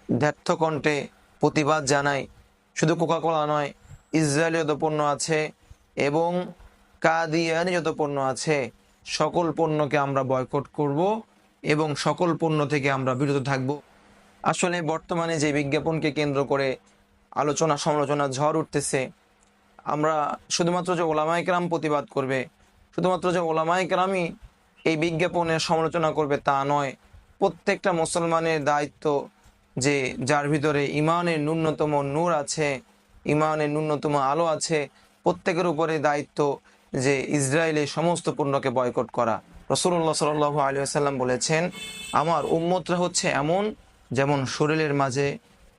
দ্ব্যর্থ কণ্ঠে প্রতিবাদ জানাই। শুধু কোকাকোলা নয়, ইসরায়েলি যত পণ্য আছে এবং কাদিয়ানি যত পণ্য আছে সকল পণ্যকে আমরা বয়কট করব এবং সকল পণ্য থেকে আমরা বিরত থাকব। আসলে বর্তমানে যে বিজ্ঞাপনকে কেন্দ্র করে আলোচনা সমালোচনা ঝড় উঠতেছে, আমরা শুধুমাত্র যে ওলামায়ে কেরাম প্রতিবাদ করবে, শুধুমাত্র যে ওলামায়ে কেরামই এই বিজ্ঞাপনের সমালোচনা করবে তা নয়। প্রত্যেকটা মুসলমানের দায়িত্ব যে যার ভিতরে ইমানের ন্যূনতম নূর আছে, ইমানের ন্যূনতম আলো আছে, প্রত্যেকের উপরে দায়িত্ব যে ইসরায়েলের সমস্ত পণ্যকে বয়কট করা। রাসূলুল্লাহ সাল্লাল্লাহু আলাইহি ওয়াসাল্লাম বলেছেন, আমার উম্মতরা হচ্ছে এমন যেমন শরীরের মাঝে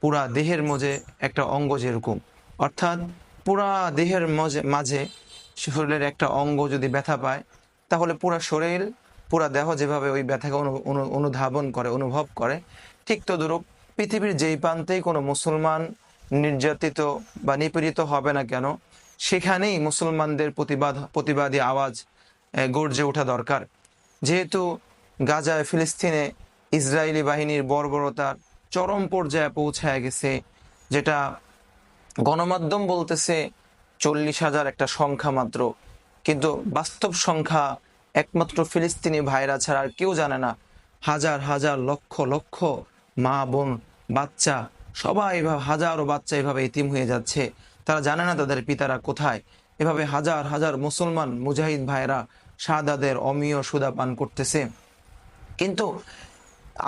পুরা দেহের মাঝে একটা অঙ্গ যেরকম, অর্থাৎ পুরা দেহের মাঝে শরীরের একটা অঙ্গ যদি ব্যথা পায় তাহলে পুরা শরীর পুরা দেহ যেভাবে ওই ব্যথাকে অনুধাবন করে, অনুভব করে, ঠিক তদ্রূপ পৃথিবীর যেই প্রান্তেই কোনো মুসলমান নির্যাতিত বা নিপীড়িত হবে না কেন, সেখানেই মুসলমানদের প্রতিবাদী আওয়াজ গর্জে ওঠা দরকার। যেহেতু গাজায় ফিলিস্তিনে ইসরায়েলি বাহিনীর বর্বরতার চরম পর্যায়ে পৌঁছায় গেছে, যেটা গণমাধ্যম বলতেছে 40,000 একটা সংখ্যা মাত্র, কিন্তু বাস্তব সংখ্যা একমাত্র ফিলিস্তিনি ভাইরা ছাড়া আর কেউ জানে না। হাজার হাজার লক্ষ লক্ষ মা বোন বাচ্চা সবাই এভাবে, হাজারো বাচ্চা এভাবে এতিম হয়ে যাচ্ছে, তারা জানে না তাদের পিতারা কোথায়। এভাবে হাজার হাজার মুসলমান মুজাহিদ ভাইরা শাহাদাতের অমীয় সুদা পান করতেছে। কিন্তু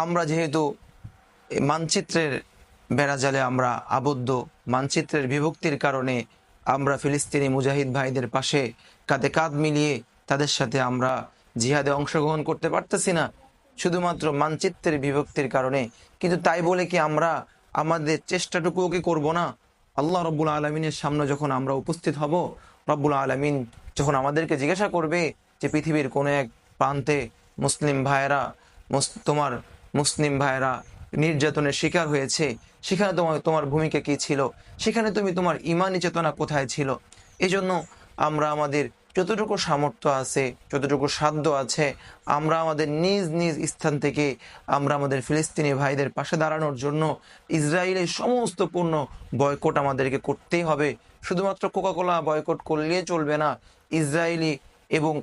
আমরা যেহেতু মানচিত্রের বেড়াজালে আমরা আবদ্ধ, মানচিত্রের বিভক্তির কারণে আমরা ফিলিস্তিনি মুজাহিদ ভাইদের পাশে কাঁধে কাঁধ মিলিয়ে তাদের সাথে আমরা জিহাদে অংশগ্রহণ করতে পারতেছি না, শুধুমাত্র মানচিত্রের বিভক্তির কারণে। কিন্তু তাই বলে কি আমরা আমাদের চেষ্টাটুকুও কি করব না? আল্লাহ রব্বুল আলমিনের সামনে যখন আমরা উপস্থিত হব, রব্বুল আলমিন যখন আমাদেরকে জিজ্ঞাসা করবে যে পৃথিবীর কোনো এক প্রান্তে মুসলিম ভাইয়েরা তোমার মুসলিম ভাইয়েরা নির্যাতনের শিকার হয়েছে, সেখানে তোমার ভূমিকা কি ছিল, সেখানে তোমার ইমানি চেতনা কোথায় ছিল? এজন্য আমরা আমাদের যতটুকু সামর্থ্য আছে, যতটুকু সাধ্য আছে, আমরা আমাদের নিজ নিজ স্থান থেকে আমরা আমাদের ফিলিস্তিনি ভাইদের পাশে দাঁড়ানোর জন্য ইসরায়েলের সমস্ত পণ্য বয়কট আমাদেরকে করতেই হবে। শুধুমাত্র কোকাকোলা বয়কট করলেই চলবে না, ইসরায়েলি এবং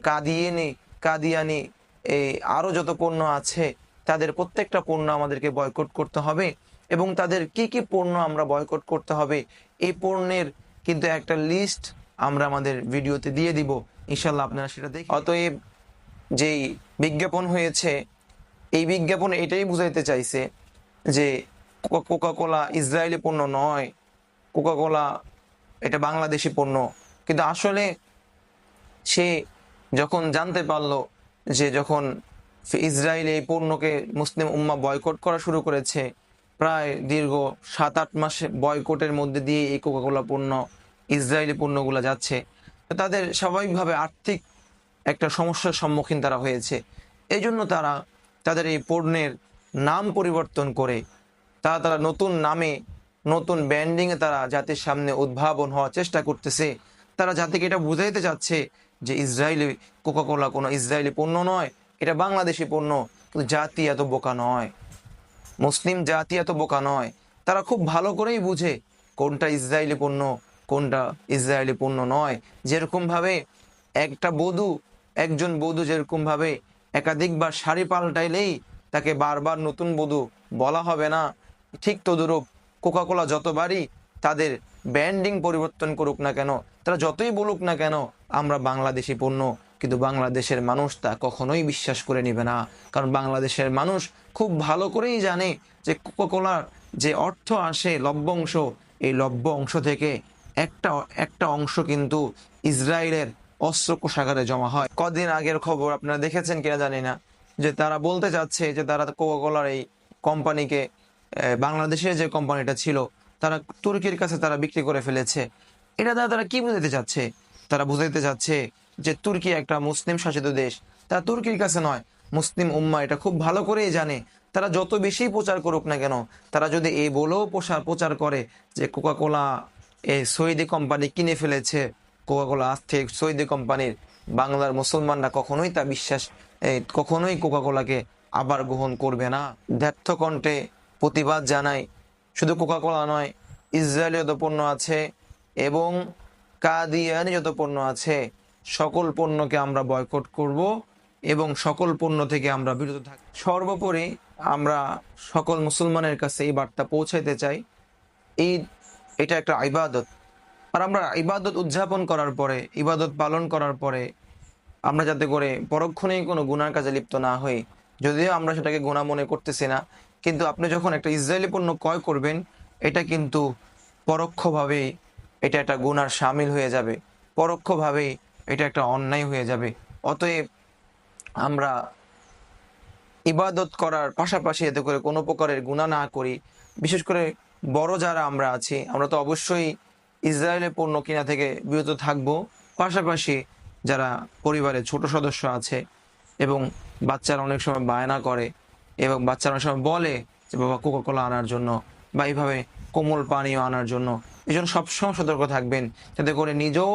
কাদিয়ানি এই আরও যত পণ্য আছে তাদের প্রত্যেকটা পণ্য আমাদেরকে বয়কট করতে হবে। এবং তাদের কি কি পণ্য আমরা বয়কট করতে হবে এই পণ্যের কিন্তু একটা লিস্ট আমরা আমাদের ভিডিওতে দিয়ে দিব, ইনশাল্লাহ আপনারা সেটা দেখে। অতএব যেই বিজ্ঞাপন হয়েছে, এই বিজ্ঞাপন এটাই বুঝাইতে চাইছে যে কোকাকোলা ইসরায়েলি পণ্য নয়, কোকাকোলা এটা বাংলাদেশি পণ্য। কিন্তু আসলে সে যখন জানতে পারলো যে যখন ইসরায়েল এই পণ্যকে মুসলিম উম্মাহ বয়কট করা শুরু করেছে, প্রায় দীর্ঘ 7-8 মাসে বয়কটের মধ্যে দিয়ে এই কোকাকোলা পণ্য, ইসরায়েলি পণ্যগুলো যাচ্ছে, তো তাদের স্বাভাবিকভাবে আর্থিক একটা সমস্যার সম্মুখীন তারা হয়েছে। এই জন্য তারা তাদের এই পণ্যের নাম পরিবর্তন করে তারা নতুন নামে, নতুন ব্র্যান্ডিংয়ে তারা জাতির সামনে উদ্ভাবন হওয়ার চেষ্টা করতেছে। তারা জাতিকে এটা বুঝাইতে চাচ্ছে যে ইসরায়েলি কোকাকোলা কোনো ইসরায়েলি পণ্য নয়, এটা বাংলাদেশি পণ্য। কিন্তু জাতি এত বোকা নয়, মুসলিম জাতি এত বোকা নয়, তারা খুব ভালো করেই বুঝে কোনটা ইসরায়েলি পণ্য, কোনটা ইসরায়েলি পণ্য নয়। যেরকমভাবে একজন বধূ যেরকমভাবে একাধিকবার শাড়ি পাল্টাইলেই তাকে বারবার নতুন বধূ বলা হবে না, ঠিক তদুরূপ কোকাকোলা যতবারই তাদের ব্র্যান্ডিং পরিবর্তন করুক না কেন, তারা যতই বলুক না কেন আমরা বাংলাদেশি পণ্য, কিন্তু বাংলাদেশের মানুষ তা কখনোই বিশ্বাস করে নেবে না। কারণ বাংলাদেশের মানুষ খুব ভালো করেই জানে যে কোকাকোলার যে অর্থ আসে লভ্যাংশ, এই লভ্য অংশ থেকে একটা অংশ কিন্তু ইসরায়েলের অস্ত্র কোষাগারে জমা হয়। কদিন আগের খবর আপনারা দেখেছেন কিনা জানি না, যে তারা বলতে চাচ্ছে যে তারা কোকাকোলার এই কোম্পানিকে, বাংলাদেশের যে কোম্পানিটা ছিল, তারা তুর্কির কাছে তারা বিক্রি করে ফেলেছে। এটা দ্বারা তারা কি বুঝাতে চাচ্ছে? তারা বুঝাইতে চাচ্ছে যে তুর্কি একটা মুসলিম শাসিত দেশ, তারা তুর্কির কাছে নয়, মুসলিম উম্মাহ এটা খুব ভালো করেই জানে। তারা যত বেশি প্রচার করুক না কেন, তারা যদি এই বলেও প্রচার করে যে কোকাকোলা এই সৌদি কোম্পানি কিনে ফেলেছে, কোকাকোলা আজ থেকে সৌদি কোম্পানির, বাংলার মুসলমানরা কখনোই তা কখনোই কোকাকোলাকে আবার গ্রহণ করবে না। দ্ব্যর্থ কণ্ঠে প্রতিবাদ জানাই। শুধু কোকাকোলা নয়, ইসরায়েলি যত পণ্য আছে এবং কাদিয়ানি যত পণ্য আছে সকল পণ্যকে আমরা বয়কট করব এবং সকল পণ্য থেকে আমরা বিরত থাকব। সর্বোপরি আমরা সকল মুসলমানের কাছে এই বার্তা পৌঁছাইতে চাই, ঈদ এটা একটা ইবাদত। আর আমরা ইবাদত উদযাপন করার পরে, ইবাদত পালন করার পরে আমরা যাতে করে পরক্ষণেই কোনো গুনার কাজে লিপ্ত না হই। যদিও আমরা সেটাকে গুনাহ মনে করতেছি না, কিন্তু আপনি যখন একটা ইসরায়েলি পণ্য ক্রয় করবেন, এটা কিন্তু পরোক্ষভাবেই এটা একটা গুনার শামিল হয়ে যাবে, পরোক্ষভাবেই এটা একটা অন্যায় হয়ে যাবে। অতএব আমরা ইবাদত করার পাশাপাশি এতে করে কোনো প্রকারের গুনাহ না করি। বিশেষ করে বড় যারা আমরা আছি, আমরা তো অবশ্যই ইসরায়েলের পণ্য কিনা থেকে বিরত থাকব। পাশাপাশি যারা পরিবারের ছোট সদস্য আছে এবং বাচ্চারা অনেক সময় বায়না করে এবং বাচ্চারা অনেক সময় বলে যে বাবা কোকাকোলা আনার জন্য বা এইভাবে কোমল পানীয় আনার জন্য, এই জন্য সবসময় সতর্ক থাকবেন যাতে করে নিজেও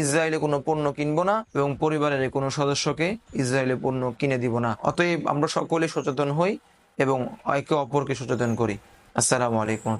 ইসরায়েলে কোনো পণ্য কিনবো না এবং পরিবারের কোনো সদস্যকে ইসরায়েলি পণ্য কিনে দিব না। অতএব আমরা সকলে সচেতন হই এবং একে অপরকে সচেতন করি। আসসালামু আলাইকুম।